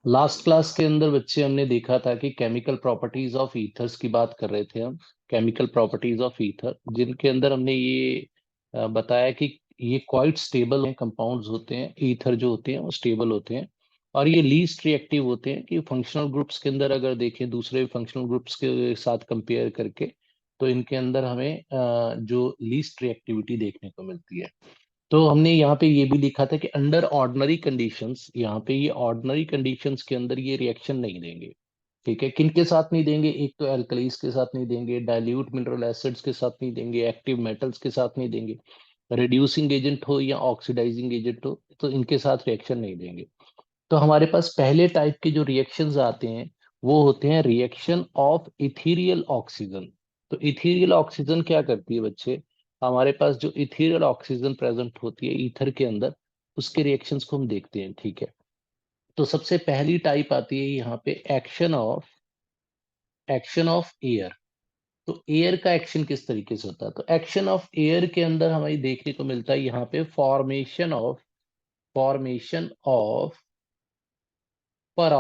Last class के अंदर बच्चे हमने देखा था कि केमिकल प्रॉपर्टीज ऑफ ईथर्स की बात कर रहे थे हम। केमिकल प्रॉपर्टीज ऑफ ईथर, जिनके अंदर हमने ये बताया कि ये क्वाइट स्टेबल हैं, कंपाउंड्स होते हैं, ईथर जो होते हैं वो स्टेबल होते हैं और ये लीस्ट रिएक्टिव होते हैं। कि फंक्शनल ग्रुप्स के अंदर अगर देखें दूसरे फंक्शनल ग्रुप्स के साथ कंपेयर करके, तो इनके अंदर हमें जो लीस्ट रिएक्टिविटी देखने को मिलती है। तो हमने यहाँ पे ये भी लिखा था कि अंडर ऑर्डिनरी कंडीशंस, यहाँ पे ये ऑर्डिनरी कंडीशंस के अंदर ये रिएक्शन नहीं देंगे। ठीक है, किन के साथ नहीं देंगे? एक तो एल्कलीज के साथ नहीं देंगे, डाइल्यूट मिनरल एसिड्स के साथ नहीं देंगे, एक्टिव मेटल्स के साथ नहीं देंगे, रिड्यूसिंग एजेंट हो या ऑक्सीडाइजिंग एजेंट हो तो इनके साथ रिएक्शन नहीं देंगे। तो हमारे पास पहले टाइप के जो रिएक्शंस आते हैं वो होते हैं रिएक्शन ऑफ इथीरियल ऑक्सीजन। तो इथीरियल ऑक्सीजन क्या करती है बच्चे? हमारे पास जो इथीरियल ऑक्सीजन प्रेजेंट होती है ईथर के अंदर, उसके रिएक्शंस को हम देखते हैं। ठीक है, तो सबसे पहली टाइप आती है यहाँ पे एक्शन ऑफ एयर। तो एयर का एक्शन किस तरीके से होता है? तो एक्शन ऑफ एयर के अंदर हमें देखने को मिलता है यहाँ पे फॉर्मेशन ऑफ पर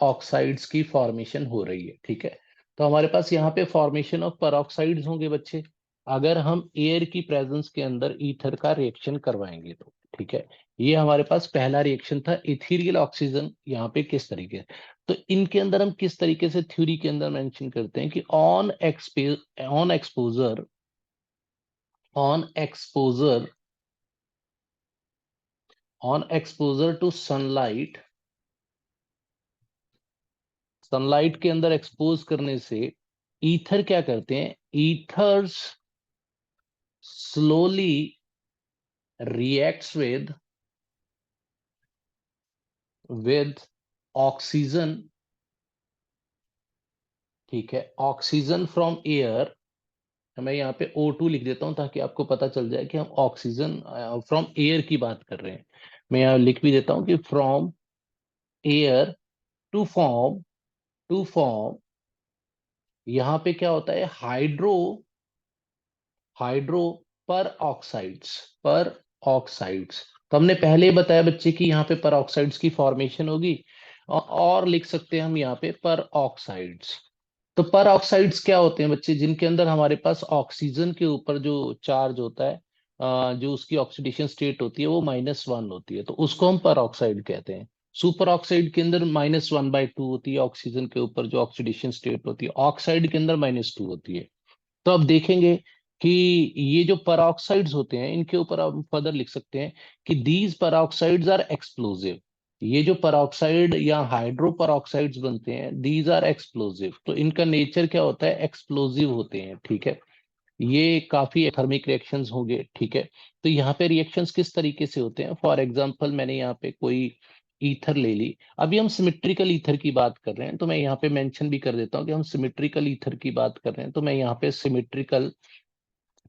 ऑक्साइड्स की फॉर्मेशन हो रही है। ठीक है, तो हमारे पास यहाँ पे फॉर्मेशन ऑफ पर ऑक्साइड्स होंगे बच्चे, अगर हम एयर की प्रेजेंस के अंदर ईथर का रिएक्शन करवाएंगे तो। ठीक है, ये हमारे पास पहला रिएक्शन था इथीरियल ऑक्सीजन। यहाँ पे किस तरीके, तो इनके अंदर हम किस तरीके से थ्योरी के अंदर मेंशन करते हैं कि on exposure on exposure on exposure to sunlight, sunlight के अंदर एक्सपोज करने से ईथर क्या करते हैं? Ethers slowly reacts with oxygen. ठीक है, ऑक्सीजन फ्रॉम एयर। मैं यहाँ पे O2 लिख देता हूँ ताकि आपको पता चल जाए कि हम ऑक्सीजन फ्रॉम एयर की बात कर रहे हैं। मैं यहाँ लिख भी देता हूँ कि फ्रॉम एयर टू फॉर्म यहाँ पे क्या होता है? हाइड्रो पर ऑक्साइड्स। तो हमने पहले ही बताया बच्चे कि यहाँ पे पर ऑक्साइड्स की फॉर्मेशन होगी और लिख सकते हैं हम यहाँ पे पर ऑक्साइड्स। तो पर ऑक्साइड्स क्या होते हैं बच्चे? जिनके अंदर हमारे पास ऑक्सीजन के ऊपर जो चार्ज होता है, जो उसकी ऑक्सीडेशन स्टेट होती है वो -1 होती है, तो उसको हम पर ऑक्साइड कहते हैं। सुपर ऑक्साइड के अंदर -1/2 होती है ऑक्सीजन के ऊपर जो ऑक्सीडेशन स्टेट होती है, ऑक्साइड के अंदर -2 होती है। तो अब देखेंगे कि ये जो परऑक्साइड्स होते हैं इनके ऊपर हम फर्दर लिख सकते हैं कि दीज परऑक्साइड्स आर एक्सप्लोजिव। ये जो परऑक्साइड या हाइड्रो परऑक्साइड्स बनते हैं, दीज आर एक्सप्लोजिव। तो इनका नेचर क्या होता है? एक्सप्लोजिव होते हैं। ठीक है, ये काफी थर्मिक रिएक्शंस होंगे। ठीक है, तो यहाँ पे रिएक्शंस किस तरीके से होते हैं? फॉर एग्जांपल मैंने यहाँ पे कोई ईथर ले ली। अभी हम सिमेट्रिकल ईथर की बात कर रहे हैं, तो मैं यहाँ पे मेंशन भी कर देता हूँ कि हम सिमेट्रिकल ईथर की बात कर रहे हैं। तो मैं यहाँ पे सिमेट्रिकल,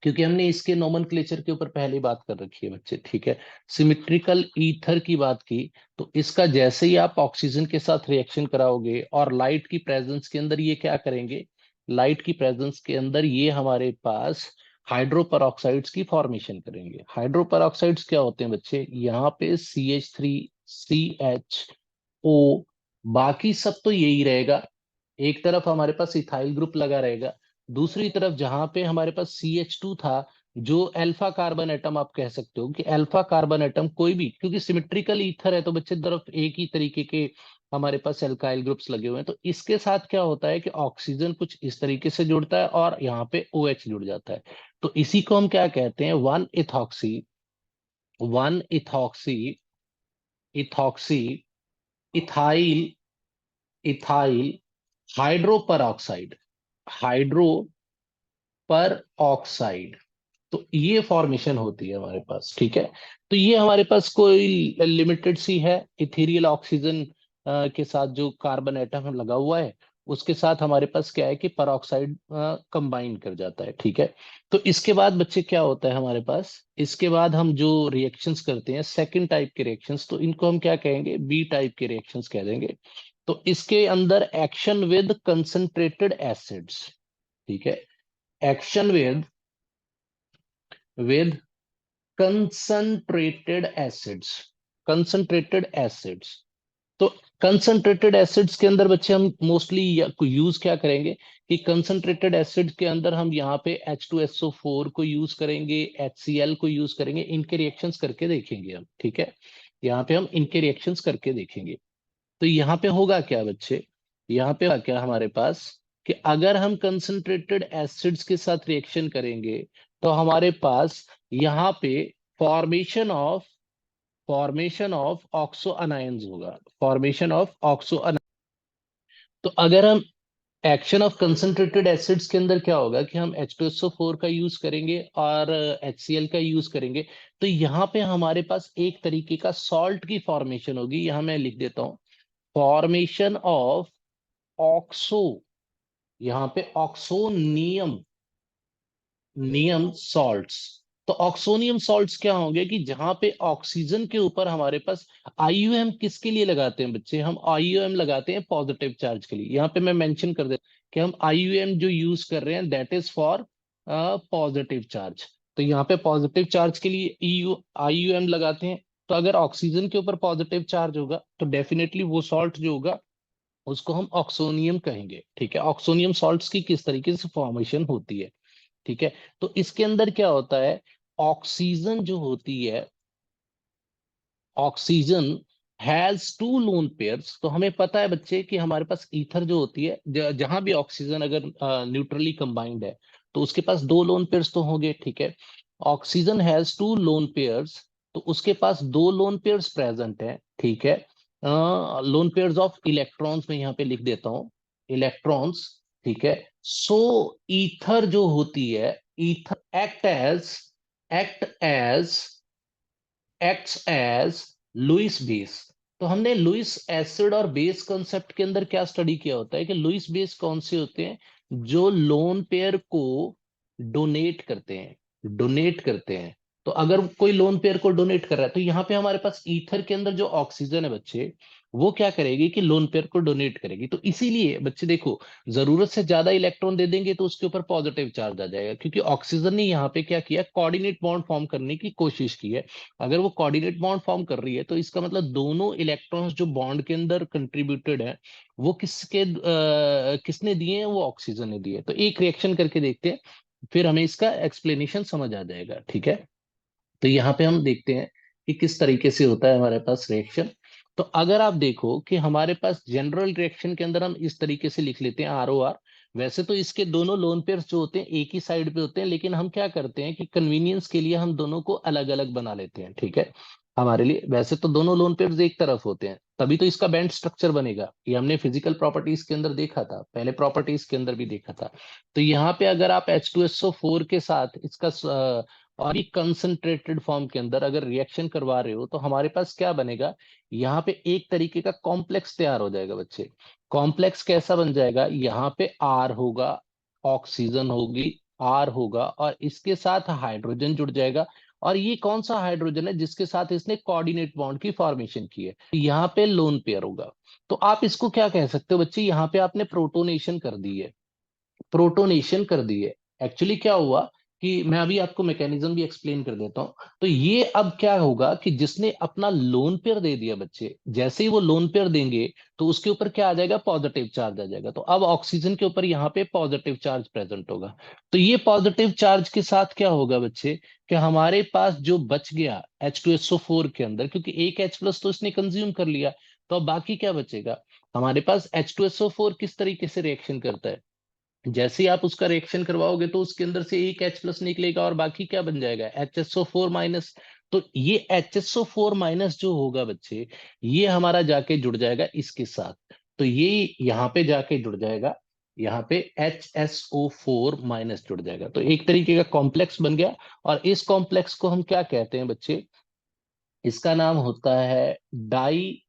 क्योंकि हमने इसके नोमेनक्लेचर के ऊपर पहले बात कर रखी है बच्चे। ठीक है, सिमेट्रिकल ईथर की बात की, तो इसका जैसे ही आप ऑक्सीजन के साथ रिएक्शन कराओगे और लाइट की प्रेजेंस के अंदर ये क्या करेंगे? लाइट की प्रेजेंस के अंदर ये हमारे पास हाइड्रो परऑक्साइड्स की फॉर्मेशन करेंगे। हाइड्रो परऑक्साइड्स क्या होते हैं बच्चे? यहाँ पे CH3CHO, बाकी सब तो यही रहेगा। एक तरफ हमारे पास इथाइल ग्रुप लगा रहेगा, दूसरी तरफ जहां पे हमारे पास CH2 था, जो अल्फा कार्बन एटम, आप कह सकते हो कि अल्फा कार्बन एटम कोई भी, क्योंकि सिमेट्रिकल ईथर है तो बच्चे तरफ एक ही तरीके के हमारे पास एल्काइल ग्रुप्स लगे हुए हैं। तो इसके साथ क्या होता है कि ऑक्सीजन कुछ इस तरीके से जुड़ता है और यहाँ पे OH जुड़ जाता है। तो इसी को हम क्या कहते हैं? One ethoxy ethyl ethyl hydro पर ऑक्साइड, हाइड्रो पर ऑक्साइड। तो ये फॉर्मेशन होती है हमारे पास। ठीक है, तो ये हमारे पास कोई लिमिटेड सी है इथेरियल ऑक्सीजन के साथ जो कार्बन एटम लगा हुआ है, उसके साथ हमारे पास क्या है कि परऑक्साइड कंबाइन कर जाता है। ठीक है, तो इसके बाद बच्चे क्या होता है हमारे पास? इसके बाद हम जो रिएक्शंस करते हैं सेकंड टाइप के रिएक्शंस, तो इनको हम क्या कहेंगे? बी टाइप के रिएक्शंस कह देंगे। तो इसके अंदर एक्शन विद कंसंट्रेटेड एसिड्स। ठीक है, action with concentrated acids, concentrated acids। तो कंसंट्रेटेड एसिड्स के अंदर बच्चे हम मोस्टली यूज क्या करेंगे कि कंसंट्रेटेड एसिड के अंदर हम यहाँ पे H2SO4 को यूज करेंगे, HCl को यूज करेंगे, इनके रिएक्शंस करके देखेंगे हम, ठीक है। यहाँ पे हम इनके रिएक्शंस करके देखेंगे। तो यहाँ पे होगा क्या बच्चे, यहाँ पे होगा क्या हमारे पास कि अगर हम कंसंट्रेटेड एसिड्स के साथ रिएक्शन करेंगे तो हमारे पास यहाँ पे formation of formation of oxo anions होगा, फॉर्मेशन ऑफ ऑक्सो। तो अगर हम एक्शन ऑफ कंसंट्रेटेड एसिड्स के अंदर क्या होगा कि हम H2SO4 का यूज करेंगे और HCl का यूज करेंगे, तो यहाँ पे हमारे पास एक तरीके का सॉल्ट की फॉर्मेशन होगी। यहाँ मैं लिख देता हूं फॉर्मेशन ऑफ ऑक्सो, यहाँ पे ऑक्सोनियम नियम सॉल्ट्स। तो ऑक्सोनियम सॉल्ट्स क्या होंगे कि जहां पे ऑक्सीजन के ऊपर हमारे पास आईयूएम किसके लिए लगाते हैं बच्चे, हम आईयूएम लगाते हैं पॉजिटिव चार्ज के लिए। यहाँ पे मैं मेंशन कर दे कि हम आईयूएम जो यूज कर रहे हैं that is for positive charge. तो यहाँ पे पॉजिटिव चार्ज के लिए आईयूएम लगाते हैं। तो अगर ऑक्सीजन के ऊपर पॉजिटिव चार्ज होगा तो डेफिनेटली वो सॉल्ट जो होगा उसको हम ऑक्सोनियम कहेंगे, ठीक है। ऑक्सोनियम सॉल्ट्स की किस तरीके से फॉर्मेशन होती है, ठीक है। तो इसके अंदर क्या होता है, ऑक्सीजन जो होती है, oxygen has two lone pairs. तो हमें पता है बच्चे कि हमारे पास ईथर जो होती है, जहां भी ऑक्सीजन अगर न्यूट्रली कंबाइंड है तो उसके पास दो लोन पेयर्स तो होंगे, ठीक है। Oxygen has two lone pairs, तो उसके पास दो लोन पेयर्स प्रेजेंट है, ठीक है। लोन पेयर्स ऑफ इलेक्ट्रॉन्स में यहाँ पे लिख देता हूं, इलेक्ट्रॉन्स, ठीक है। सो ईथर जो होती है, ether act as acts as Lewis base. तो हमने लुइस एसिड और बेस कॉन्सेप्ट के अंदर क्या स्टडी किया होता है कि लुइस बेस कौन से होते हैं जो लोन पेयर को डोनेट करते हैं, डोनेट करते हैं। तो अगर कोई लोन पेयर को डोनेट कर रहा है तो यहाँ पे हमारे पास ईथर के अंदर जो ऑक्सीजन है बच्चे, वो क्या करेगी कि लोन पेयर को डोनेट करेगी। तो इसीलिए बच्चे देखो, जरूरत से ज्यादा इलेक्ट्रॉन दे देंगे तो उसके ऊपर पॉजिटिव चार्ज आ जाएगा, क्योंकि ऑक्सीजन ने यहाँ पे क्या किया, कोऑर्डिनेट बॉन्ड फॉर्म करने की कोशिश की है। अगर वो कोऑर्डिनेट बॉन्ड फॉर्म कर रही है तो इसका मतलब दोनों इलेक्ट्रॉन्स जो बॉन्ड के अंदर कंट्रीब्यूटेड है वो किसने दिए हैं, वो ऑक्सीजन ने दिए हैं। तो एक रिएक्शन करके देखते हैं, फिर हमें इसका एक्सप्लेनेशन समझ आ जाएगा, ठीक है। तो यहाँ पे हम देखते हैं कि किस तरीके से होता है हमारे पास रिएक्शन। तो अगर आप देखो कि हमारे पास जनरल रिएक्शन के अंदर हम इस तरीके से लिख लेते हैं ROR। वैसे तो इसके दोनों लोन पेयर्स जो होते हैं एक ही साइड पे होते हैं, लेकिन हम क्या करते हैं कि कन्वीनियंस के लिए हम दोनों को अलग अलग बना लेते हैं, ठीक है। हमारे लिए वैसे तो दोनों लोन पेयर्स एक तरफ होते हैं, तभी तो इसका बैंड स्ट्रक्चर बनेगा। ये हमने फिजिकल प्रॉपर्टीज के अंदर देखा था, पहले प्रॉपर्टीज के अंदर भी देखा था। तो यहाँ पे अगर आप H2SO4 के साथ इसका और ये कंसंट्रेटेड फॉर्म के अंदर अगर रिएक्शन करवा रहे हो तो हमारे पास क्या बनेगा, यहाँ पे एक तरीके का कॉम्प्लेक्स तैयार हो जाएगा बच्चे। कॉम्प्लेक्स कैसा बन जाएगा, यहाँ पे R होगा, ऑक्सीजन होगी, R होगा, और इसके साथ हाइड्रोजन जुड़ जाएगा। और ये कौन सा हाइड्रोजन है जिसके साथ इसने कोऑर्डिनेट बॉन्ड की फॉर्मेशन की है, यहाँ पे लोन पेयर होगा। तो आप इसको क्या कह सकते हो बच्चे, यहाँ पे आपने प्रोटोनेशन कर दी है, प्रोटोनेशन कर दी है। एक्चुअली क्या हुआ कि मैं अभी आपको मैकेनिज्म भी एक्सप्लेन कर देता हूं। तो ये अब क्या होगा कि जिसने अपना लोन पेयर दे दिया बच्चे, जैसे ही वो लोन पेयर देंगे तो उसके ऊपर क्या आ जाएगा, पॉजिटिव चार्ज आ जाएगा। तो अब ऑक्सीजन के ऊपर यहाँ पे पॉजिटिव चार्ज प्रेजेंट होगा। तो ये पॉजिटिव चार्ज के साथ क्या होगा बच्चे कि हमारे पास जो बच गया H2SO4 के अंदर, क्योंकि एक H+ तो इसने कंज्यूम कर लिया, तो अब बाकी क्या बचेगा हमारे पास। H2SO4 किस तरीके से रिएक्शन करता है, जैसे ही आप उसका रिएक्शन करवाओगे तो उसके अंदर से एक H+ निकलेगा और बाकी क्या बन जाएगा, HSO4-। तो ये HSO4- जो होगा बच्चे, ये हमारा जाके जुड़ जाएगा इसके साथ। तो ये यहाँ पे जाके जुड़ जाएगा, यहाँ पे HSO4- जुड़ जाएगा। तो एक तरीके का कॉम्प्लेक्स बन गया। और इस कॉम्प्लेक्स को हम क्या कहते हैं बच्चे, इसका नाम होता है डाई।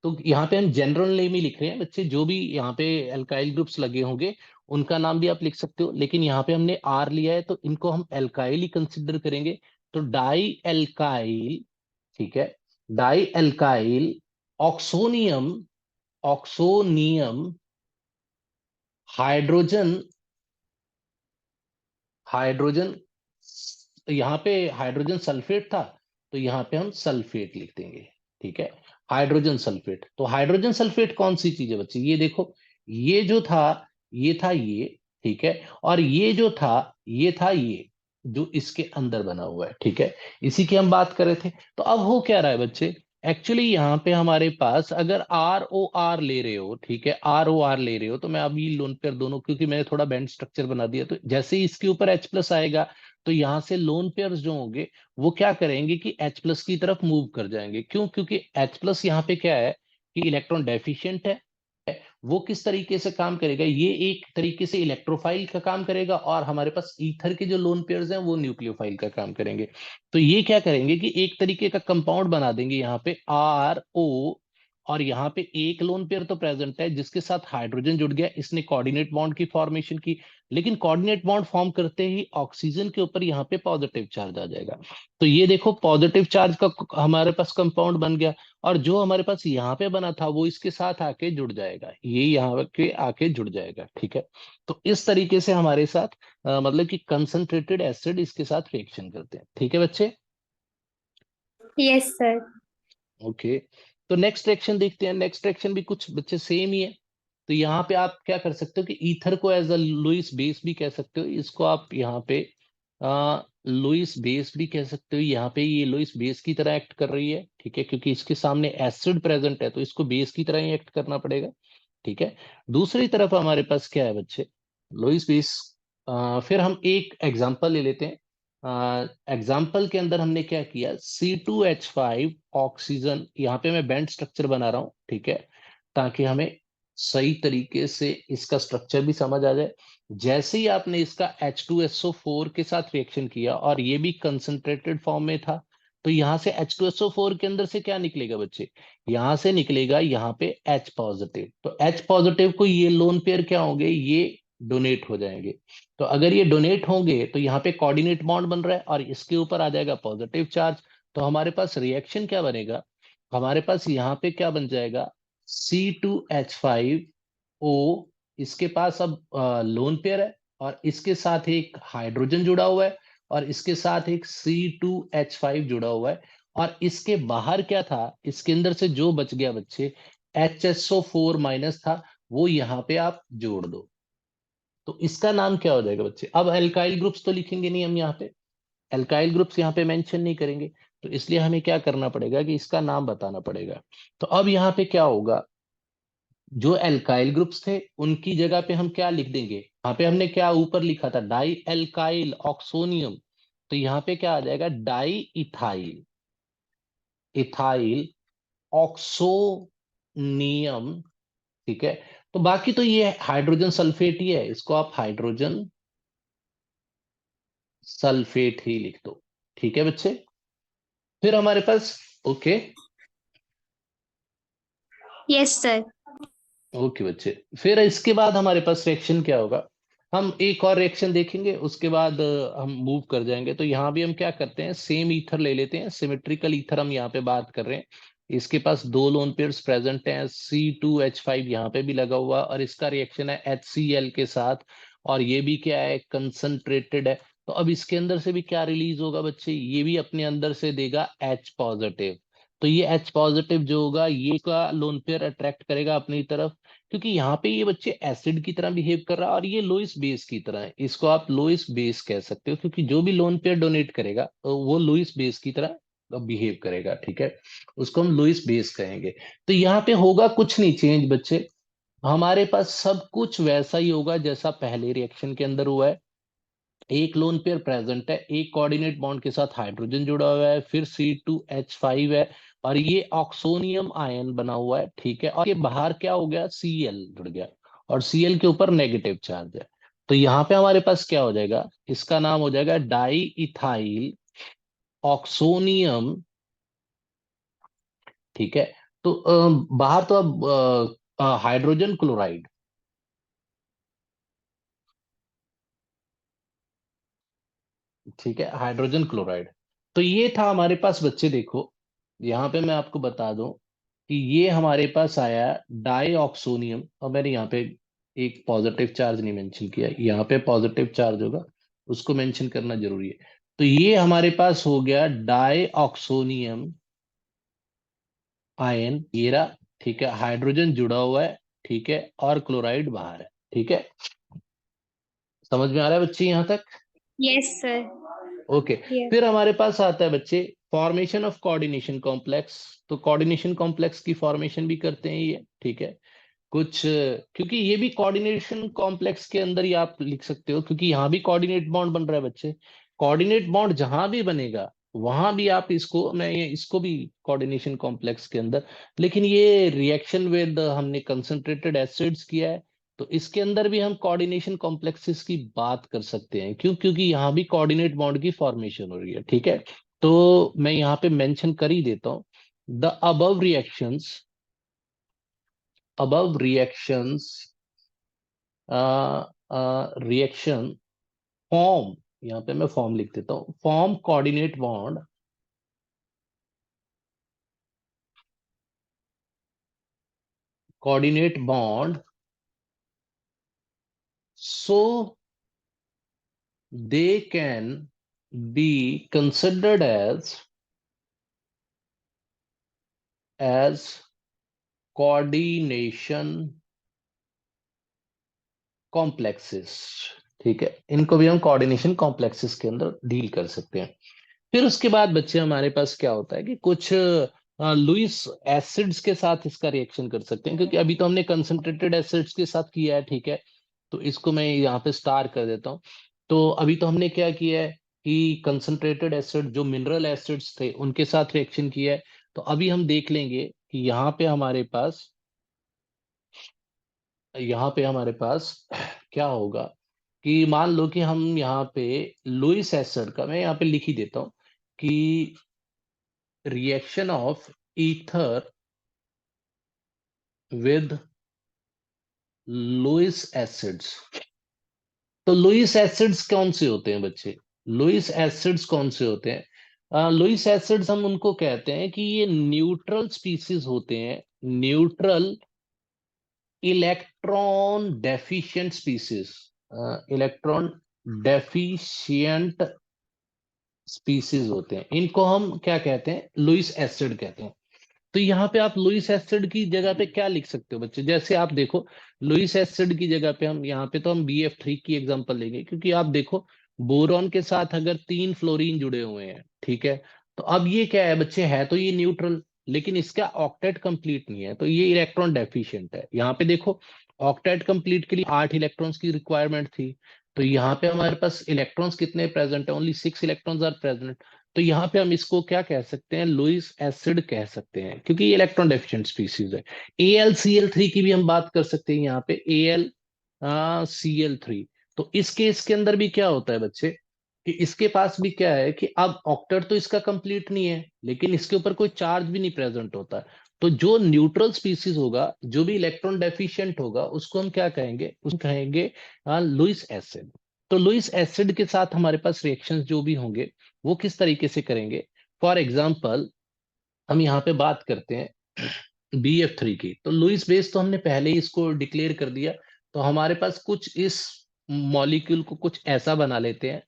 तो यहाँ पे हम जनरल नेम ही लिख रहे हैं बच्चे, जो भी यहाँ पे एल्काइल ग्रुप्स लगे होंगे उनका नाम भी आप लिख सकते हो, लेकिन यहाँ पे हमने R लिया है तो इनको हम एल्काइल ही कंसिडर करेंगे। तो डाई एल्काइल, ठीक है, di alkyl oxonium, oxonium hydrogen, hydrogen, यहाँ पे हाइड्रोजन सल्फेट था तो यहाँ पे हम सल्फेट लिख देंगे। ठीक है, हाइड्रोजन सल्फेट। तो हाइड्रोजन सल्फेट कौन सी चीज है बच्चे, ये देखो, ये जो था ये था ये, ठीक है, और ये जो था ये था ये, जो इसके अंदर बना हुआ है, ठीक है, इसी की हम बात कर रहे थे। तो अब हो क्या रहा है बच्चे, एक्चुअली यहाँ पे हमारे पास अगर आर ओ आर ले रहे हो, ठीक है, आर ओ आर ले रहे हो, तो मैं अभी लोन पेयर दोनों, क्योंकि मैंने थोड़ा बैंड स्ट्रक्चर बना दिया, तो जैसे ही इसके ऊपर H प्लस आएगा, तो यहाँ से लोन पेयर्स जो होंगे वो क्या करेंगे कि H प्लस की तरफ मूव कर जाएंगे। क्यों? क्योंकि H प्लस यहाँ पे क्या है कि इलेक्ट्रॉन डेफिशिएंट है। वो किस तरीके से काम करेगा, ये एक तरीके से इलेक्ट्रोफाइल का काम करेगा, और हमारे पास ईथर के जो लोन पेयर्स हैं वो न्यूक्लियोफाइल का काम करेंगे। तो ये क्या करेंगे कि एक तरीके का कंपाउंड बना देंगे यहाँ पे आर ओ, और यहाँ पे एक लोन पेयर तो प्रेजेंट है जिसके साथ हाइड्रोजन जुड़ गया, इसने कोऑर्डिनेट बॉन्ड की फॉर्मेशन की, लेकिन कोऑर्डिनेट बॉन्ड फॉर्म करते ही ऑक्सीजन के ऊपर यहाँ पे पॉजिटिव चार्ज आ जाएगा। तो ये देखो पॉजिटिव चार्ज का हमारे पास कंपाउंड बन गया, और जो हमारे पास यहाँ पे बना था वो इसके साथ आके जुड़ जाएगा, ये यहाँ के आके जुड़ जाएगा, ठीक है। तो इस तरीके से हमारे साथ मतलब कि कंसंट्रेटेड एसिड इसके साथ रिएक्शन करते हैं, ठीक है बच्चे। Yes sir. ओके, तो नेक्स्ट रिएक्शन देखते हैं। नेक्स्ट रिएक्शन भी कुछ बच्चे सेम ही है। तो यहाँ पे आप क्या कर सकते हो कि ईथर को एज अ लुईस बेस भी कह सकते हो, इसको आप यहाँ पे लुईस बेस भी कह सकते हो। यहाँ पे ये लुईस बेस की तरह एक्ट कर रही है, ठीक है, क्योंकि इसके सामने एसिड प्रेजेंट है, तो इसको बेस की तरह ही एक्ट करना पड़ेगा, ठीक है। दूसरी तरफ हमारे पास क्या है बच्चे, लुईस बेस। फिर हम एक एग्जांपल ले लेते हैं। एग्जाम्पल के अंदर हमने क्या किया, C2H5 ऑक्सीजन, यहाँ पे मैं बैंड स्ट्रक्चर बना रहा हूँ, ठीक है, ताकि हमें सही तरीके से इसका स्ट्रक्चर भी समझ आ जाए। जैसे ही आपने इसका H2SO4 के साथ रिएक्शन किया, और ये भी कंसंट्रेटेड फॉर्म में था, तो यहाँ से H2SO4 के अंदर से क्या निकलेगा बच्चे, यहाँ से निकलेगा यहाँ पे H पॉजिटिव। तो H पॉजिटिव को ये लोन पेयर क्या होंगे, ये डोनेट हो जाएंगे। तो अगर ये डोनेट होंगे तो यहाँ पे कोऑर्डिनेट बॉन्ड बन रहा है, और इसके ऊपर आ जाएगा पॉजिटिव चार्ज। तो हमारे पास रिएक्शन क्या बनेगा, हमारे पास यहाँ पे क्या बन जाएगा, C2H5O, इसके पास अब लोन पेयर है, और इसके साथ एक हाइड्रोजन जुड़ा हुआ है, और इसके साथ एक C2H5 जुड़ा हुआ है, और इसके बाहर क्या था, इसके अंदर से जो बच गया बच्चे, HSO4 था, वो यहाँ पे आप जोड़ दो। तो इसका नाम क्या हो जाएगा बच्चे, अब एल्काइल ग्रुप्स तो लिखेंगे नहीं हम यहाँ पे, एल्काइल ग्रुप्स यहाँ पे मेंशन नहीं करेंगे, तो इसलिए हमें क्या करना पड़ेगा कि इसका नाम बताना पड़ेगा। तो अब यहाँ पे क्या होगा, जो एल्काइल ग्रुप्स थे उनकी जगह पे हम क्या लिख देंगे, यहाँ पे हमने क्या ऊपर लिखा था, डाई एल्काइल ऑक्सोनियम, तो यहाँ पे क्या आ जाएगा, डाई इथाइल, इथाइल ऑक्सोनियम, ठीक है। तो बाकी तो ये हाइड्रोजन सल्फेट ही है, इसको आप हाइड्रोजन सल्फेट ही लिख दो, ठीक है बच्चे। फिर हमारे पास, ओके, यस सर। ओके बच्चे, फिर इसके बाद हमारे पास रिएक्शन क्या होगा, हम एक और रिएक्शन देखेंगे, उसके बाद हम मूव कर जाएंगे। तो यहाँ भी हम क्या करते हैं, सेम ईथर ले लेते हैं, सिमेट्रिकल ईथर हम यहाँ पे बात कर रहे हैं। इसके पास दो लोन पेयर्स प्रेजेंट हैं, C2H5 यहाँ पे भी लगा हुआ, और इसका रिएक्शन है HCl के साथ, और ये भी क्या है, कंसंट्रेटेड है। तो अब इसके अंदर से भी क्या रिलीज होगा बच्चे, ये भी अपने अंदर से देगा H पॉजिटिव। तो ये H पॉजिटिव जो होगा, ये का लोन पेयर अट्रैक्ट करेगा अपनी तरफ, क्योंकि यहाँ पे ये बच्चे एसिड की तरह बिहेव कर रहा है, और ये लोइस बेस की तरह है, इसको आप लोइस बेस कह सकते हो, क्योंकि जो भी लोन पेयर डोनेट करेगा तो वो लोइस बेस की तरह बिहेव करेगा, ठीक है, उसको हम लोइस बेस कहेंगे। तो यहाँ पे होगा कुछ नहीं चेंज बच्चे, हमारे पास सब कुछ वैसा ही होगा जैसा पहले रिएक्शन के अंदर हुआ है। एक लोन पेयर प्रेजेंट है, एक कोऑर्डिनेट बॉन्ड के साथ हाइड्रोजन जुड़ा हुआ है, फिर C2H5 है, और ये ऑक्सोनियम आयन बना हुआ है, ठीक है, और ये बाहर क्या हो गया, Cl जुड़ गया, और Cl के ऊपर नेगेटिव चार्ज है। तो यहाँ पे हमारे पास क्या हो जाएगा, इसका नाम हो जाएगा डाई इथाइल ऑक्सोनियम, ठीक है। तो बाहर तो अब हाइड्रोजन क्लोराइड, ठीक है, हाइड्रोजन क्लोराइड। तो ये था हमारे पास बच्चे, देखो यहाँ पे मैं आपको बता दूं कि ये हमारे पास आया डाई ऑक्सोनियम, और मैंने यहाँ पे एक पॉजिटिव चार्ज नहीं मेंशन किया, यहाँ पे पॉजिटिव चार्ज होगा, उसको मेंशन करना जरूरी है। तो ये हमारे पास हो गया डाई ऑक्सोनियम आयन ये रहा, ठीक है, हाइड्रोजन जुड़ा हुआ है, ठीक है, और क्लोराइड बाहर है, ठीक है। समझ में आ रहा है बच्चे यहाँ तक? Yes sir. ओके। यस। फिर हमारे पास आता है बच्चे फॉर्मेशन ऑफ कोऑर्डिनेशन कॉम्प्लेक्स। तो कोऑर्डिनेशन कॉम्प्लेक्स की फॉर्मेशन भी करते हैं ये, ठीक है। कुछ क्योंकि ये भी कोऑर्डिनेशन कॉम्प्लेक्स के अंदर ही आप लिख सकते हो, क्योंकि यहाँ भी कोऑर्डिनेट बॉन्ड बन रहा है बच्चे। कोऑर्डिनेट बॉन्ड जहां भी बनेगा वहां भी आप इसको, मैं ये इसको भी कोऑर्डिनेशन कॉम्प्लेक्स के अंदर, लेकिन ये रिएक्शन विद हमने कंसंट्रेटेड एसिड्स किया है, तो इसके अंदर भी हम कोऑर्डिनेशन कॉम्प्लेक्सेस की बात कर सकते हैं। क्यों? क्योंकि यहाँ भी कोऑर्डिनेट बॉन्ड की फॉर्मेशन हो रही है, ठीक है। तो मैं यहाँ पे मेंशन कर ही देता हूँ, the above reactions reaction form, यहाँ पे मैं फॉर्म लिख देता हूँ, form coordinate bond so they can be considered as coordination complexes, ठीक है। इनको भी हम कोऑर्डिनेशन कॉम्प्लेक्सेस के अंदर डील कर सकते हैं। फिर उसके बाद बच्चे हमारे पास क्या होता है कि कुछ लुईस एसिड्स के साथ इसका रिएक्शन कर सकते हैं, क्योंकि अभी तो हमने कंसंट्रेटेड एसिड्स के साथ किया है, ठीक है। तो इसको मैं यहाँ पे स्टार कर देता हूँ। तो अभी तो हमने क्या किया है कि कंसंट्रेटेड एसिड जो मिनरल एसिड्स थे उनके साथ रिएक्शन किया है। तो अभी हम देख लेंगे कि यहाँ पे हमारे पास क्या होगा कि मान लो कि हम यहाँ पे लुईस एसिड का, मैं यहाँ पे लिख ही देता हूँ कि reaction of ether with Lewis acids. तो लुईस एसिड्स कौन से होते हैं बच्चे? लुईस एसिड्स कौन से होते हैं? लुईस एसिड्स हम उनको कहते हैं कि ये न्यूट्रल स्पीसीज होते हैं, neutral electron deficient species, electron deficient species होते हैं। इनको हम क्या कहते हैं? लुईस एसिड कहते हैं। तो यहाँ पे आप लुईस एसिड की जगह पे क्या लिख सकते हो बच्चे? जैसे आप देखो, लुईस एसिड की जगह पे हम यहाँ पे तो हम BF3 की एग्जांपल लेंगे, क्योंकि आप देखो बोरॉन के साथ अगर 3 फ्लोरीन जुड़े हुए हैं, ठीक है, तो अब ये क्या है बच्चे? है तो ये न्यूट्रल, लेकिन इसका ऑक्टेट कंप्लीट नहीं है, तो ये इलेक्ट्रॉन डेफिशिएंट है। यहाँ पे देखो, ऑक्टेट कंप्लीट के लिए 8 इलेक्ट्रॉन्स की रिक्वायरमेंट थी, तो यहाँ पे हमारे पास इलेक्ट्रॉन्स कितने प्रेजेंट है? Only 6 electrons are present. तो यहाँ पे हम इसको क्या कह सकते हैं? लुईस एसिड कह सकते हैं, क्योंकि ये इलेक्ट्रॉन डेफिशिएंट स्पीसीज है। AlCl3 की भी हम बात कर सकते हैं, यहाँ पे AlCl3। तो इस केस के अंदर भी क्या होता है बच्चे कि इसके पास भी क्या है कि अब ऑक्टेट तो इसका कंप्लीट नहीं है, लेकिन इसके ऊपर कोई चार्ज भी नहीं प्रेजेंट होता। तो जो न्यूट्रल स्पीसीज होगा, जो भी इलेक्ट्रॉन डेफिशिएंट होगा, उसको हम क्या कहेंगे? उसको कहेंगे लुईस एसिड। तो लुईस एसिड के साथ हमारे पास रिएक्शंस जो भी होंगे वो किस तरीके से करेंगे? फॉर एग्जाम्पल हम यहाँ पे बात करते हैं BF3 की। तो लुईस बेस तो हमने पहले ही इसको डिक्लेयर कर दिया। तो हमारे पास कुछ इस मॉलिक्यूल को कुछ ऐसा बना लेते हैं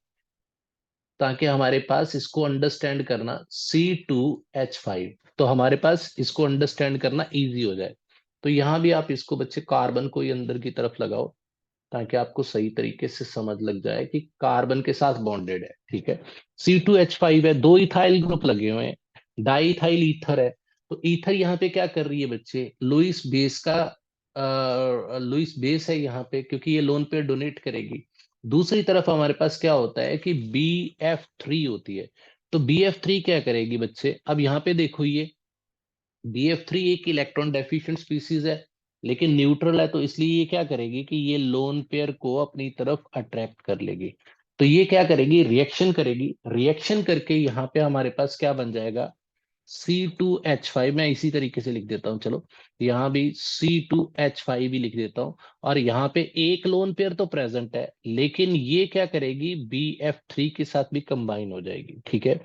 ताकि हमारे पास इसको अंडरस्टैंड करना C2H5, तो हमारे पास इसको अंडरस्टैंड करना इजी हो जाए। तो यहाँ भी आप इसको बच्चे कार्बन को ही अंदर की तरफ लगाओ, ताकि आपको सही तरीके से समझ लग जाए कि कार्बन के साथ बॉन्डेड है, ठीक है। C2H5 है, 2 इथाइल ग्रुप लगे हुए हैं, डाई इथाइल ईथर है। तो ईथर यहाँ पे क्या कर रही है बच्चे? लुईस बेस है यहाँ पे, क्योंकि ये लोन पेयर डोनेट करेगी। दूसरी तरफ हमारे पास क्या होता है कि BF3 होती है। तो BF3 क्या करेगी बच्चे? अब यहाँ पे देखो, ये BF3 एक इलेक्ट्रॉन डेफिशिएंट स्पीसीज है, लेकिन न्यूट्रल है, तो इसलिए ये क्या करेगी कि ये लोन पेयर को अपनी तरफ अट्रैक्ट कर लेगी। तो ये क्या करेगी? रिएक्शन करेगी, रिएक्शन करके यहाँ पे हमारे पास क्या बन जाएगा? C2H5। मैं इसी तरीके से लिख देता हूँ, चलो यहाँ भी C2H5 भी लिख देता हूँ। और यहाँ पे एक लोन पेयर तो प्रेजेंट है, लेकिन ये क्या करेगी? BF3 के साथ भी कंबाइन हो जाएगी, ठीक है।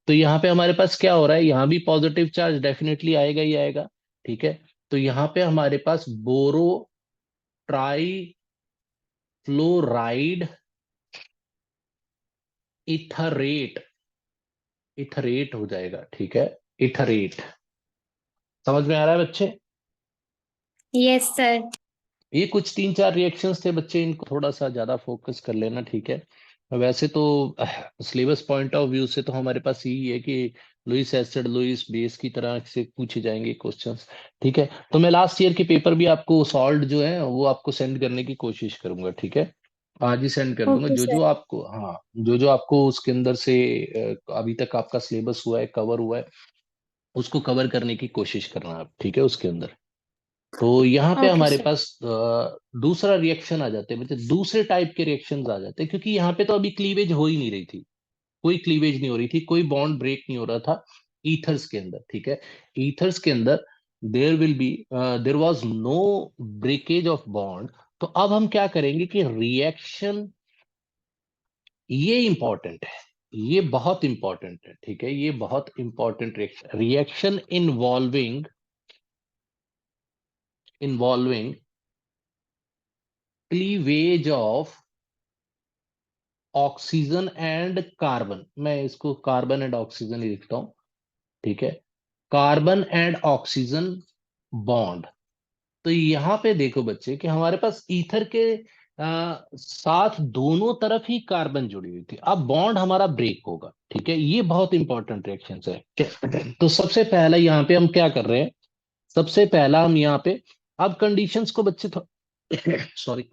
तो यहाँ पे हमारे पास क्या हो रहा है? यहाँ भी पॉजिटिव चार्ज डेफिनेटली आएगा ही आएगा, ठीक है। तो यहाँ पे हमारे पास बोरो ट्राई फ्लोराइड इथरेट, इथरेट हो जाएगा, ठीक है, इथरेट। समझ में आ रहा है बच्चे? Yes sir. ये कुछ 3-4 रिएक्शंस थे बच्चे, इनको थोड़ा सा ज्यादा फोकस कर लेना, ठीक है। वैसे तो सिलेबस पॉइंट ऑफ व्यू से तो हमारे पास यही है कि लुईस एसिड लुईस बेस की तरह से पूछे जाएंगे क्वेश्चंस, ठीक है। तो मैं लास्ट ईयर के पेपर भी आपको सॉल्व जो है वो आपको सेंड करने की कोशिश करूंगा, ठीक है। आज ही सेंड कर दूंगा, ओके जो सर। जो आपको, हाँ, जो जो आपको उसके अंदर से अभी तक आपका सिलेबस हुआ है, कवर हुआ है, उसको कवर करने की कोशिश करना आप, ठीक है, उसके अंदर। तो यहाँ पे ओके हमारे सर। पास दूसरा रिएक्शन आ जाते हैं, मतलब दूसरे टाइप के रिएक्शंस आ जाते हैं, क्योंकि यहाँ पे तो अभी क्लीवेज हो ही नहीं रही थी, कोई क्लीवेज नहीं हो रही थी, कोई बॉन्ड ब्रेक नहीं हो रहा था ईथर्स के अंदर, ठीक है। ईथर्स के अंदर there was no breakage of bond. तो अब हम क्या करेंगे कि रिएक्शन, ये इंपॉर्टेंट है, ये बहुत इंपॉर्टेंट है, ठीक है, ये बहुत important reaction, reaction involving cleavage of oxygen and carbon, मैं इसको कार्बन एंड ऑक्सीजन ही लिखता हूं, ठीक है। Carbon and oxygen bond. तो यहाँ पे देखो बच्चे कि हमारे पास ईथर के साथ दोनों तरफ ही कार्बन जुड़ी हुई थी, अब बॉन्ड हमारा ब्रेक होगा, ठीक है। ये बहुत इंपॉर्टेंट रिएक्शन है। तो सबसे पहला यहाँ पे हम क्या कर रहे हैं, सबसे पहला हम यहाँ पे, अब कंडीशंस को बच्चे सॉरी,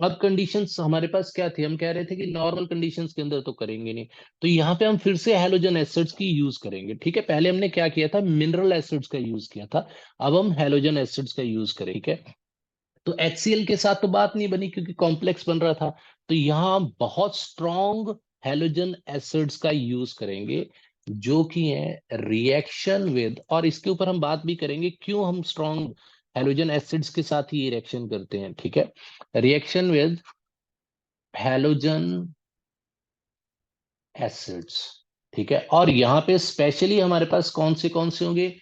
अब कंडीशंस हमारे पास क्या थी, हम कह रहे थे कि नॉर्मल कंडीशंस के अंदर तो करेंगे नहीं, तो यहाँ पे हम फिर से हैलोजन एसिड्स की यूज करेंगे, ठीक है। पहले हमने क्या किया था, मिनरल एसिड्स का यूज किया था, अब हम हैलोजन एसिड्स का यूज करें, ठीक है। तो HCl के साथ तो बात नहीं बनी क्योंकि कॉम्प्लेक्स बन रहा था, तो यहाँ हम बहुत स्ट्रॉन्ग हैलोजन एसिड्स का यूज करेंगे, जो कि है रिएक्शन विद, और इसके ऊपर हम बात भी करेंगे क्यों हम स्ट्रॉन्ग हैलोजन एसिड्स के साथ ही रिएक्शन करते हैं, ठीक है। रिएक्शन विद हैलोजन एसिड्स, ठीक है। और यहाँ पे स्पेशली हमारे पास कौन से होंगे,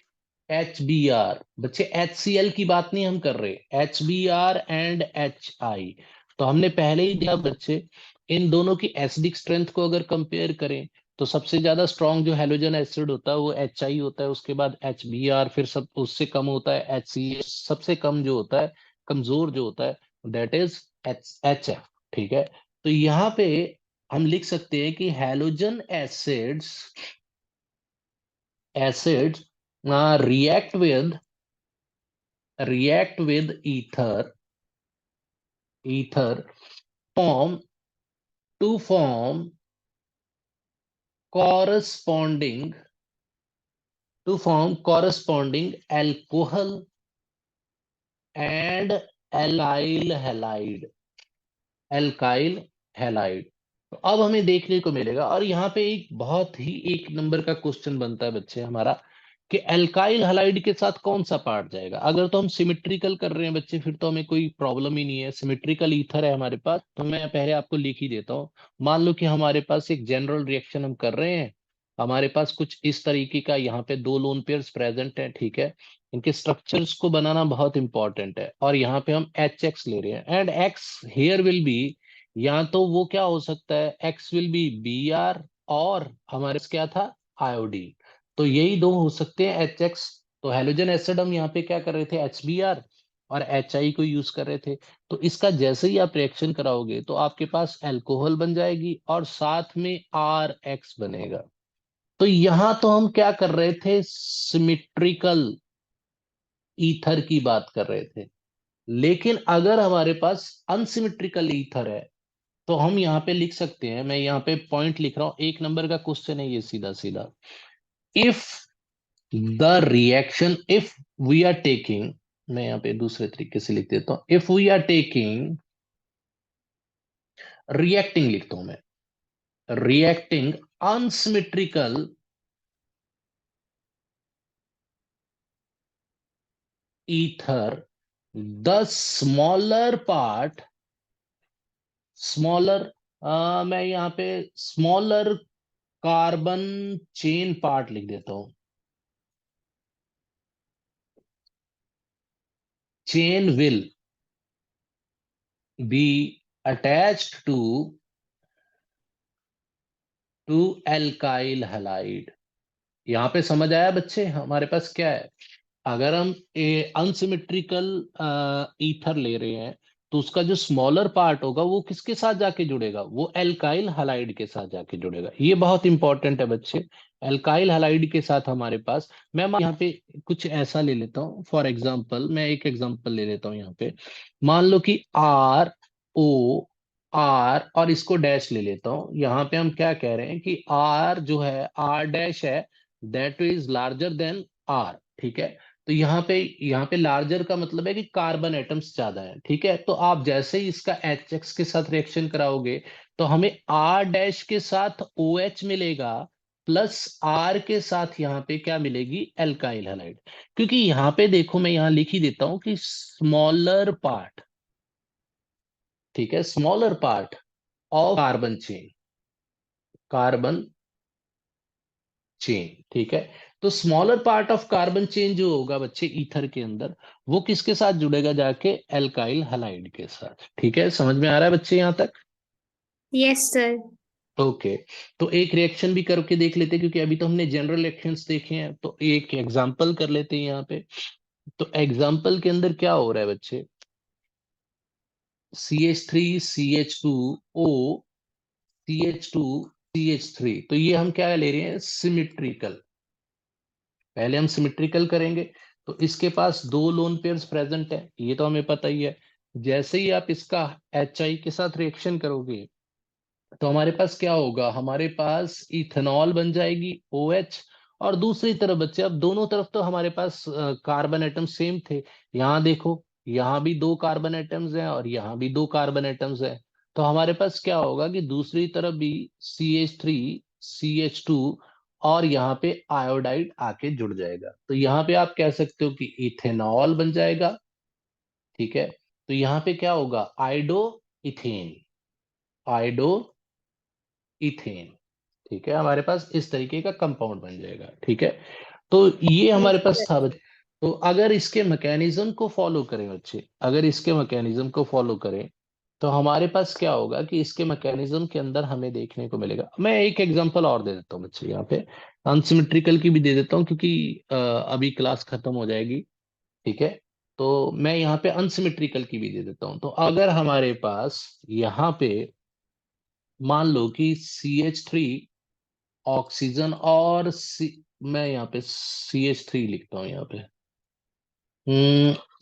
HBr, बच्चे HCl की बात नहीं हम कर रहे, HBr एंड HI। तो हमने पहले ही दिया बच्चे, इन दोनों की एसिडिक स्ट्रेंथ को अगर कंपेयर करें, तो सबसे ज्यादा स्ट्रॉन्ग जो हैलोजन एसिड होता है वो HI होता है, उसके बाद HBr, फिर सब उससे कम होता है HCl, सबसे कम जो होता है, कमजोर जो होता है, दैट इज HF, ठीक है। तो यहाँ पे हम लिख सकते हैं कि halogen acids react with ether form to form corresponding alcohol and alkyl halide, alkyl halide. तो अब हमें देखने को मिलेगा, और यहाँ पे एक बहुत ही एक नंबर का क्वेश्चन बनता है बच्चे हमारा, कि एल्काइल हैलाइड के साथ कौन सा पार्ट जाएगा। अगर तो हम सिमेट्रिकल कर रहे हैं बच्चे, फिर तो हमें कोई प्रॉब्लम ही नहीं है, सिमेट्रिकल ईथर है हमारे पास, तो मैं पहले आपको लिख ही देता हूँ। मान लो कि हमारे पास एक जनरल रिएक्शन हम कर रहे हैं, हमारे पास कुछ इस तरीके का यहाँ पे दो लोन पेयर्स प्रेजेंट है, ठीक है। इनके स्ट्रक्चर्स को बनाना बहुत इंपॉर्टेंट है, और यहाँ पे हम HX ले रहे हैं, and X here will be, या तो वो क्या हो सकता है, X विल बी Br, और हमारे पास क्या था, आयोडीन। तो यही दो हो सकते हैं HX। तो हेलोजन एसिड हम यहाँ पे क्या कर रहे थे, HBr, और HI को यूज कर रहे थे। तो इसका जैसे ही आप रिएक्शन कराओगे तो आपके पास अल्कोहल बन जाएगी और साथ में RX बनेगा। तो यहां तो हम क्या कर रहे थे, सिमिट्रिकल ईथर की बात कर रहे थे। लेकिन अगर हमारे पास अनसिमेट्रिकल ईथर है, तो हम यहाँ पे लिख सकते हैं, मैं यहाँ पे पॉइंट लिख रहा हूं, एक नंबर का क्वेश्चन है ये, सीधा सीधा, if the reaction, if we are taking, मैं यहाँ पे दूसरे तरीके से लिख देता हूं, if we are taking, reacting लिखता हूं मैं, reacting unsymmetrical ether, the smaller part, smaller, मैं यहाँ पे स्मॉलर कार्बन चेन पार्ट लिख देता हूं, chain will be attached to alkyl halide. यहाँ पे समझ आया बच्चे, हमारे पास क्या है, अगर हम अनसिमेट्रिकल ईथर ले रहे हैं तो उसका जो स्मॉलर पार्ट होगा वो किसके साथ जाके जुड़ेगा, वो एल्काइल हलाइड के साथ जाके जुड़ेगा। ये बहुत इंपॉर्टेंट है बच्चे, एल्काइल हलाइड के साथ हमारे पास। मैं यहाँ पे कुछ ऐसा ले लेता हूँ, फॉर एग्जांपल मैं एक एग्जांपल ले लेता हूँ यहाँ पे। मान लो कि आर ओ आर और इसको डैश ले लेता हूँ। यहाँ पे हम क्या कह रहे हैं कि आर जो है आर डैश है, that is larger than R, ठीक है। तो यहाँ पे लार्जर का मतलब है कि कार्बन एटम्स ज्यादा है, ठीक है। तो आप जैसे ही इसका एच एक्स के साथ रिएक्शन कराओगे तो हमें आर डैश के साथ ओ एच मिलेगा, प्लस आर के साथ यहाँ पे क्या मिलेगी, एल्काइल हैलाइड। क्योंकि यहाँ पे देखो मैं यहाँ लिख ही देता हूँ कि स्मॉलर पार्ट, ठीक है, smaller part of carbon chain, ठीक है। तो smaller part of carbon chain जो होगा बच्चे ईथर के अंदर, वो किसके साथ जुड़ेगा, जाके एल्काइल हलाइड के साथ, ठीक है। समझ में आ रहा है बच्चे यहाँ तक? Yes sir. ओके। तो एक रिएक्शन भी करके देख लेते हैं, क्योंकि अभी तो हमने जनरल रिएक्शंस देखे हैं, तो एक एग्जांपल कर लेते हैं यहाँ पे। तो एग्जांपल के अंदर क्या हो रहा है बच्चे, CH3 CH2O CH2 CH3, तो ये हम क्या ले रहे हैं, सिमिट्रिकल। पहले हम सिमिट्रिकल करेंगे। तो इसके पास दो लोन पेयर्स प्रेजेंट है, ये तो हमें पता ही है। जैसे ही आप इसका HI के साथ रिएक्शन करोगे तो हमारे पास क्या होगा, हमारे पास इथेनॉल बन जाएगी OH। और दूसरी तरफ बच्चे, अब दोनों तरफ तो हमारे पास कार्बन एटम सेम थे। यहाँ देखो, यहाँ भी दो कार्बन एटम्स हैं और यहाँ भी दो कार्बन एटम्स हैं। तो हमारे पास क्या होगा कि दूसरी तरफ भी CH3 CH2 और यहाँ पे आयोडाइड आके जुड़ जाएगा। तो यहाँ पे आप कह सकते हो कि इथेनॉल बन जाएगा, ठीक है। तो यहाँ पे क्या होगा, आइडो इथेन, आइडो इथेन, ठीक है। हमारे पास इस तरीके का कंपाउंड बन जाएगा, ठीक है। तो ये यस हमारे पास था सर। बच्चे। तो अगर इसके मैकेनिज्म को फॉलो करें बच्चे, अगर इसके मैकेनिज्म को फॉलो करें तो हमारे पास क्या होगा कि इसके मैकेनिज्म के अंदर हमें देखने को मिलेगा। मैं एक एग्जांपल और दे देता हूँ बच्चे यहाँ पे, अनसिमेट्रिकल की भी दे देता हूँ, क्योंकि अभी क्लास खत्म हो जाएगी, ठीक है। तो मैं यहाँ पे अनसिमेट्रिकल की भी दे देता हूँ। तो अगर हमारे पास यहाँ पे मान लो कि CH3 ऑक्सीजन और मैं यहाँ पे CH3 लिखता हूँ यहाँ पे,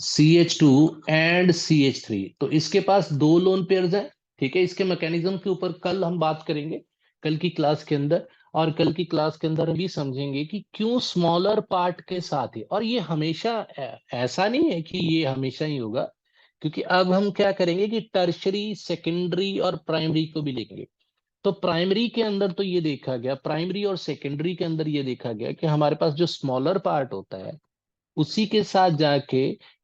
CH2 एंड CH3, तो इसके पास दो लोन पेयर्स हैं, ठीक है। इसके मैकेनिज्म के ऊपर कल हम बात करेंगे, कल की क्लास के अंदर। और कल की क्लास के अंदर हम भी समझेंगे कि क्यों स्मॉलर पार्ट के साथ ही, और ये हमेशा ऐसा नहीं है कि ये हमेशा ही होगा, क्योंकि अब हम क्या करेंगे कि टर्शरी सेकेंडरी और प्राइमरी को भी लेंगे। तो प्राइमरी के अंदर तो ये देखा गया, प्राइमरी और सेकेंडरी के अंदर ये देखा गया कि हमारे पास जो स्मॉलर पार्ट होता है उसी के साथ जाके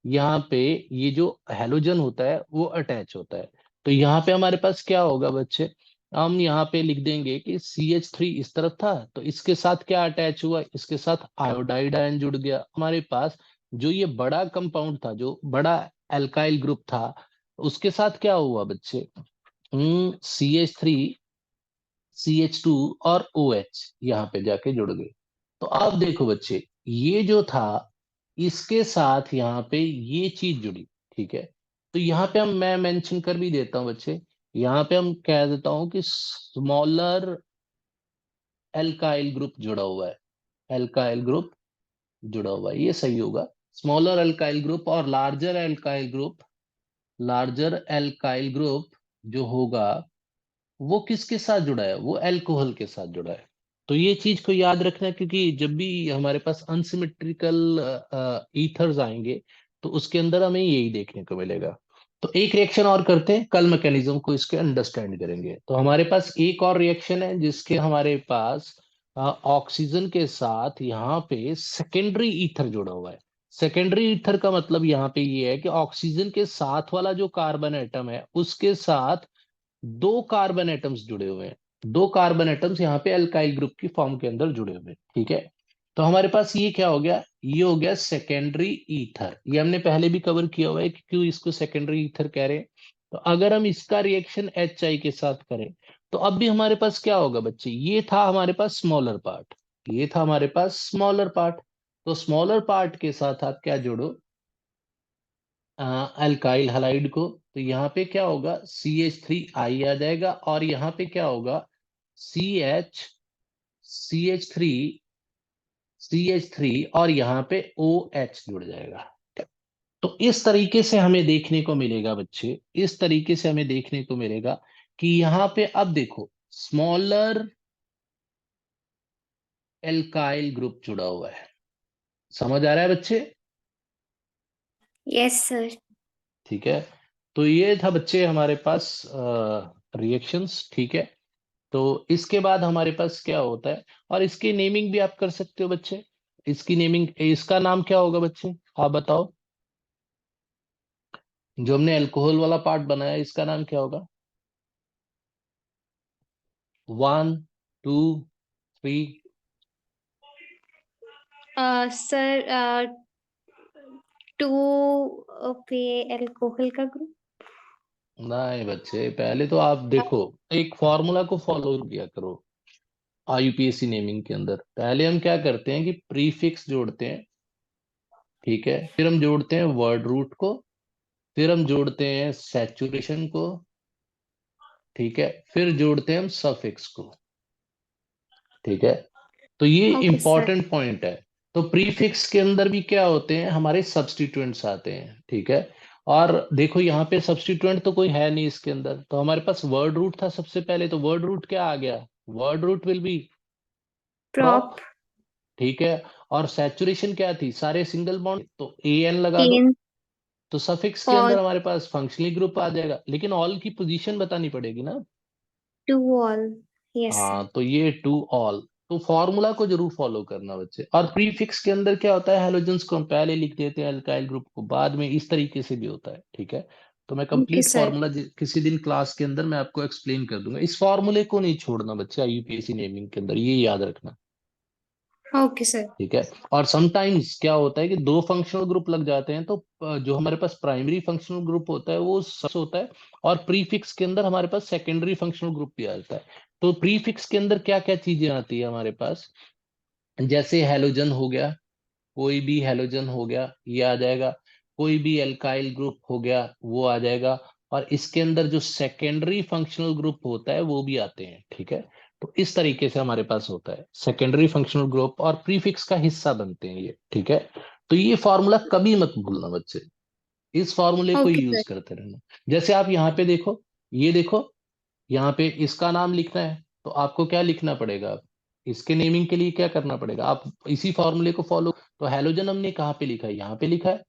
यहाँ पे ये जो हैलोजन होता है वो अटैच होता है। तो यहाँ पे हमारे पास क्या होगा बच्चे, हम यहाँ पे लिख देंगे कि CH3 इस तरफ था, तो इसके साथ क्या अटैच हुआ, इसके साथ आयोडाइड आयन जुड़ गया हमारे पास। जो ये बड़ा कंपाउंड था, जो बड़ा एल्काइल ग्रुप था, उसके साथ क्या हुआ बच्चे, CH3 CH2 और OH यहाँ पे जाके जुड़ गए। तो अब देखो बच्चे, ये जो था इसके साथ यहाँ पे ये चीज जुड़ी, ठीक है। तो यहाँ पे मैं मेंशन कर भी देता हूँ बच्चे, यहाँ पे हम कह देता हूँ कि स्मॉलर एल्काइल ग्रुप जुड़ा हुआ है, एल्काइल ग्रुप जुड़ा हुआ है, ये सही होगा। स्मॉलर एल्काइल ग्रुप और larger alkyl group, larger alkyl group जो होगा वो किसके साथ जुड़ा है, वो अल्कोहल के साथ जुड़ा है। तो ये चीज को याद रखना, क्योंकि जब भी हमारे पास अनसिमेट्रिकल ईथर्स आएंगे तो उसके अंदर हमें यही देखने को मिलेगा। तो एक रिएक्शन और करते हैं, कल मैकेनिज्म को इसके अंडरस्टैंड करेंगे। तो हमारे पास एक और रिएक्शन है जिसके हमारे पास ऑक्सीजन के साथ यहाँ पे सेकेंडरी ईथर जुड़ा हुआ है। सेकेंडरी ईथर का मतलब यहाँ पे ये है कि ऑक्सीजन के साथ वाला जो कार्बन एटम है उसके साथ दो कार्बन एटम्स जुड़े हुए हैं, दो कार्बन एटम्स यहाँ पे अल्काइल ग्रुप की फॉर्म के अंदर जुड़े हुए हैं, ठीक है। तो हमारे पास ये क्या हो गया, ये हो गया सेकेंडरी ईथर। ये हमने पहले भी कवर किया हुआ है कि क्यों इसको सेकेंडरी ईथर कह रहे हैं। तो अगर हम इसका रिएक्शन HI के साथ करें तो अब भी हमारे पास क्या होगा बच्चे, ये था हमारे पास स्मॉलर पार्ट, ये था हमारे पास स्मॉलर पार्ट, तो स्मॉलर पार्ट के साथ आप क्या जोड़ो, अल्काइल हलाइड को। तो यहाँ पे क्या होगा, CH3 आ जाएगा, और यहाँ पे क्या होगा, CH3 CH3, और यहाँ पे OH जुड़ जाएगा। तो इस तरीके से हमें देखने को मिलेगा बच्चे, इस तरीके से हमें देखने को मिलेगा कि यहाँ पे अब देखो स्मॉलर एल्काइल ग्रुप जुड़ा हुआ है। समझ आ रहा है बच्चे? Yes sir. ठीक है। तो ये था बच्चे हमारे पास रिएक्शंस। ठीक है। तो इसके बाद हमारे पास क्या होता है, और इसकी नेमिंग भी आप कर सकते हो बच्चे। इसकी नेमिंग, इसका नाम क्या होगा बच्चे, आप बताओ। जो हमने अल्कोहल वाला पार्ट बनाया, इसका नाम क्या होगा? 1, 2, 3। सर, टू पे अल्कोहल का ग्रुप। नहीं बच्चे, पहले तो आप देखो, एक फॉर्मूला को फॉलो किया करो। IUPAC नेमिंग के अंदर पहले हम क्या करते हैं कि प्रीफिक्स जोड़ते हैं। ठीक है। फिर हम जोड़ते हैं वर्ड रूट को। फिर हम जोड़ते हैं सैचुरेशन को। ठीक है। फिर जोड़ते हैं हम सफिक्स को। ठीक है। तो ये ओके सर। इंपॉर्टेंट पॉइंट है। तो प्रीफिक्स के अंदर भी क्या होते हैं, हमारे सब्स्टिट्यूएंट्स आते हैं। ठीक है। और देखो यहाँ पे सब्स्टिट्यूएंट तो कोई है नहीं इसके अंदर, तो हमारे पास वर्ड रूट था सबसे पहले। तो वर्ड रूट क्या आ गया, word root will be prop. prop। ठीक है। और सैचुरेशन क्या थी, सारे सिंगल बॉन्ड, तो AN लगा दो। इन तो सफिक्स के अंदर ऑल। हमारे पास फंक्शनली ग्रुप आ जाएगा, लेकिन ऑल की पोजीशन बतानी पड़ेगी ना। To all. Yes sir. हाँ, तो ये टू ऑल। तो फॉर्मूला को जरूर फॉलो करना बच्चे। और प्रीफिक्स के अंदर क्या होता है, हेलोजेंस को हम पहले लिख देते हैं, अल्काइल ग्रुप को बाद में, इस तरीके से भी होता है। ठीक है। तो मैं ओके कंप्लीट सर। फार्मूला किसी दिन क्लास के अंदर मैं आपको एक्सप्लेन कर दूंगा। इस फार्मूले को नहीं छोड़ना बच्चे, IUPAC नेमिंग के अंदर ये याद रखना। Okay sir. ठीक है। और समटाइम्स क्या होता है कि दो फंक्शनल ग्रुप लग जाते हैं, तो जो हमारे पास प्राइमरी फंक्शनल ग्रुप होता है वो सबसे होता है, और प्रीफिक्स के अंदर हमारे पास सेकेंडरी फंक्शनल ग्रुप भी आता है। तो प्रीफिक्स के अंदर क्या क्या चीजें आती है हमारे पास, जैसे हैलोजन हो गया, कोई भी हैलोजन हो गया ये आ जाएगा। कोई भी एल्काइल ग्रुप हो गया वो आ जाएगा। और इसके अंदर जो सेकेंडरी फंक्शनल ग्रुप होता है वो भी आते हैं। ठीक है। तो इस तरीके से हमारे पास होता है, सेकेंडरी फंक्शनल ग्रुप और प्रीफिक्स का हिस्सा बनते हैं ये। ठीक है। तो ये फॉर्मूला कभी मत भूलना बच्चे, इस फॉर्मूले को ओके यूज सर। करते रहना। जैसे आप यहाँ पे देखो, ये देखो, यहाँ पे इसका नाम लिखना है, तो आपको क्या लिखना पड़ेगा, इसके नेमिंग के लिए क्या करना पड़ेगा, आप इसी फॉर्मूले को फॉलो। तो हैलोजन हमने कहाँ पे लिखा है, यहाँ पे लिखा है,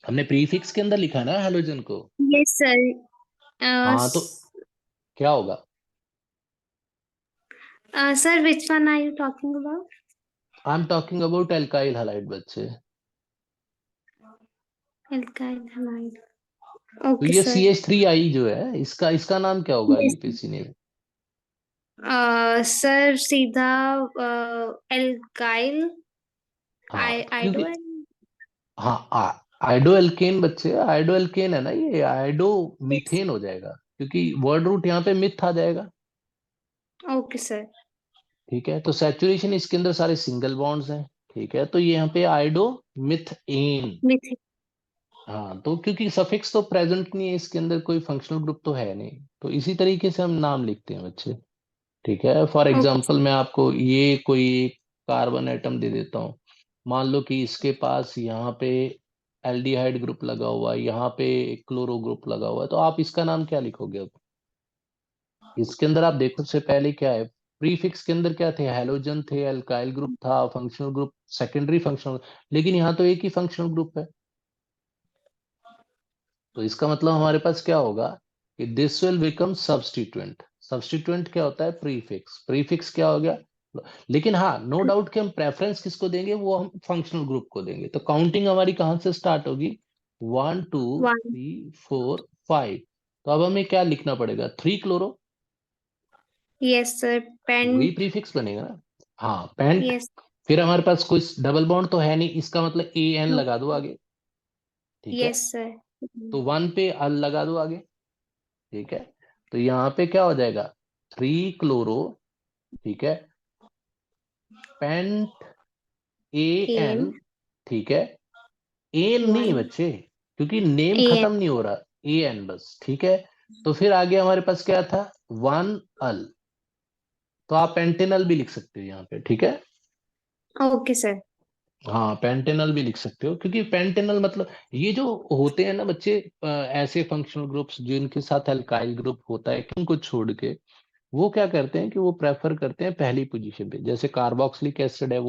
हमने प्रीफिक्स के अंदर लिखा है ना हैलोजन को। Yes sir. हाँ, तो क्या होगा, sir, which one are you talking about? I am talking about alkyl halide बच्चे। Alkyl halide. तो ओके ये सर। CH3I जो है, इसका इसका नाम क्या होगा यस। IUPAC ने? सर, सीधा एल्काइल हाँ, आइडो। क्योंकि हाँ, आइडो एल्केन बच्चे, आइडो एल्केन है ना, ये आइडो यस। मीथेन हो जाएगा, क्योंकि वर्ड रूट यहाँ पे मिथ आ जाएगा। Okay sir. ठीक है। तो सैचुरेशन इसके अंदर सारे सिंगल बॉन्ड्स हैं। ठीक है। तो ये यहाँ पे आइडो मिथेन। मिथिक। हाँ, तो क्योंकि सफिक्स तो प्रेजेंट नहीं है इसके अंदर, कोई फंक्शनल ग्रुप तो है नहीं, तो इसी तरीके से हम नाम लिखते हैं बच्चे। ठीक है। For okay. एग्जांपल मैं आपको ये कोई कार्बन एटम दे देता हूँ। मान लो कि इसके पास यहाँ पे एल्डिहाइड ग्रुप लगा हुआ है, यहाँ पे क्लोरो ग्रुप लगा हुआ है, तो आप इसका नाम क्या लिखोगे अब? इसके अंदर आप देखो, से पहले क्या है, प्रीफिक्स के अंदर क्या थे, हैलोजन थे, अल्काइल ग्रुप था, फंक्शनल ग्रुप, सेकेंडरी फंक्शनल, लेकिन यहाँ तो एक ही फंक्शनल ग्रुप है। तो इसका मतलब हमारे पास क्या होगा कि this will become substituent. Substituent क्या होता है, प्रीफिक्स। प्रीफिक्स क्या हो गया, लेकिन हाँ, नो डाउट कि हम प्रेफरेंस किसको देंगे, वो हम फंक्शनल ग्रुप को देंगे। तो काउंटिंग हमारी कहाँ से स्टार्ट होगी, 1, 2, 3, 4, 5। तो अब हमें क्या लिखना पड़ेगा, 3 क्लोरो, यस सर। वही पेंट। प्रीफिक्स बनेगा ना। हाँ, पेंट। यस। फिर हमारे पास कोई डबल बॉन्ड तो है नहीं, इसका मतलब AN लगा दो आगे। ठीक है। Yes sir. तो 1 पे अल लगा दो आगे। ठीक है। तो यहाँ पे क्या हो जाएगा, 3 क्लोरो। ठीक है। पेंट AN, एन ठीक है, एन नहीं वन बच्चे, क्योंकि नेम एन खत्म नहीं हो रहा, AN बस, ठीक है। तो फिर आगे हमारे पास क्या था, 1L, तो आप पेंटेनल भी लिख सकते हो यहाँ पे, ठीक है। Okay sir. हाँ पेंटेनल भी लिख सकते हो, क्योंकि पेंटेनल मतलब ये जो होते हैं ना बच्चे, ऐसे फंक्शनल ग्रुप्स जिनके साथ अल्काइल ग्रुप होता है, उनको छोड़ के वो क्या करते हैं कि वो प्रेफर करते हैं पहली पोजीशन पे, जैसे कार्बोक्सिलिक एसिड है वो